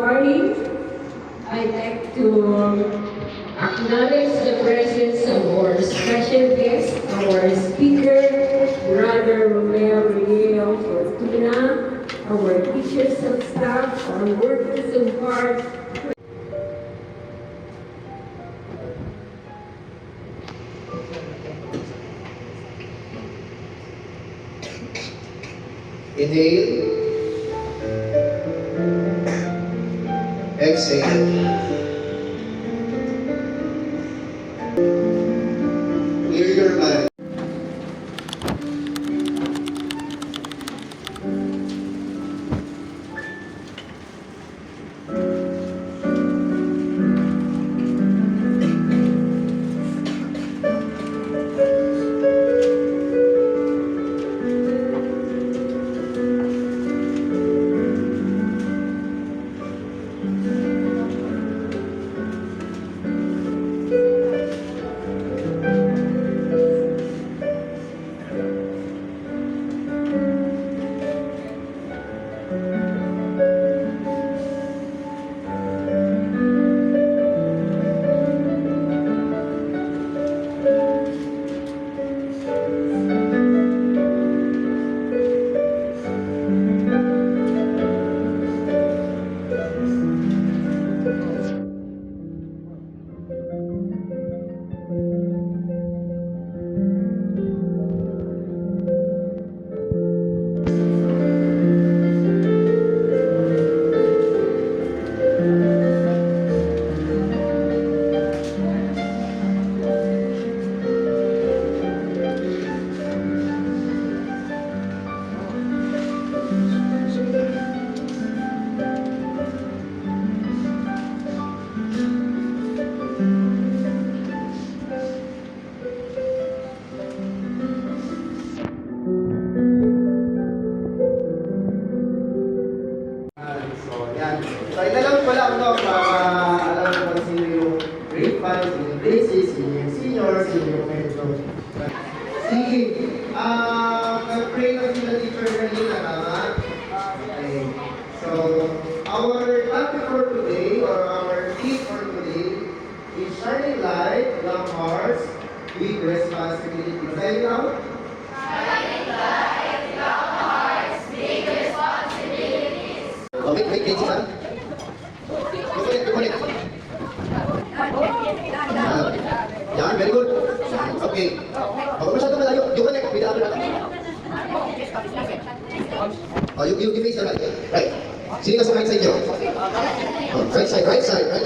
party, I'd like to acknowledge the presence of our special guest, our speaker, Brother Romeo Riel Fortuna, our teachers and staff, our workers and parts. Inhale. Exhale. Clear your mind. So, ilalawin ko lang ito para alam ko kung sino yung grade 5, sino yung grade 6, sino yung senior, sino yung medyo. Sige, nag-pray na sila teacher kanina, tama? Okay. So, our topic for today, or our theme for today, is shining light, young hearts, big responsibilities. Say it out. Shining light, young hearts, big responsibilities. Oh, wait, sir. Connect. Yan, very good. Okay. Huwag masyadong malayo. You connect. With the other one. Oh, you face the right. Right. Sino ka sa right side nyo? Oh, right side. Right side to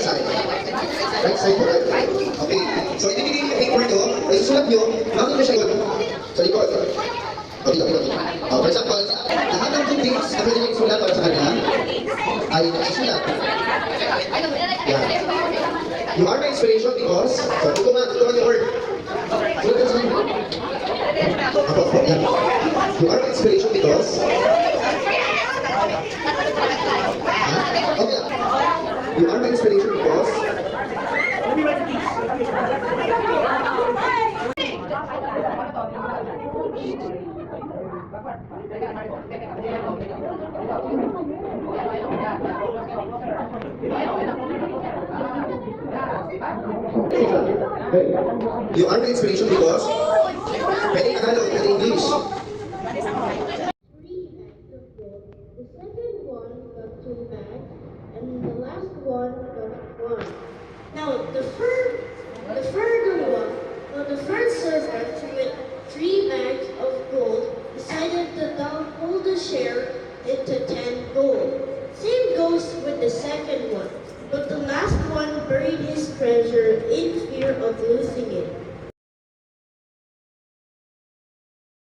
right. Okay. So, ibigay yung paper to. Ay, susulat nyo. Bakit nyo siya yun? Sa likod. Okay. Oh, for example, lahat ng good things na pwede nyo isulat para sa kanya ay nasusulat. Yeah. You are my inspiration because, so, ito nga yung word. Sulat ka sa kanya. You are my inspiration because, okay. You are my inspiration because, you are my inspiration because, pwede Tagalog, pwede English. The second one got 2 bags, and the last one got 1. Now the third servant with 3 bags of gold decided to double the share into 10 gold. Same goes with the second one, but the last one buried his treasure in fear of losing it.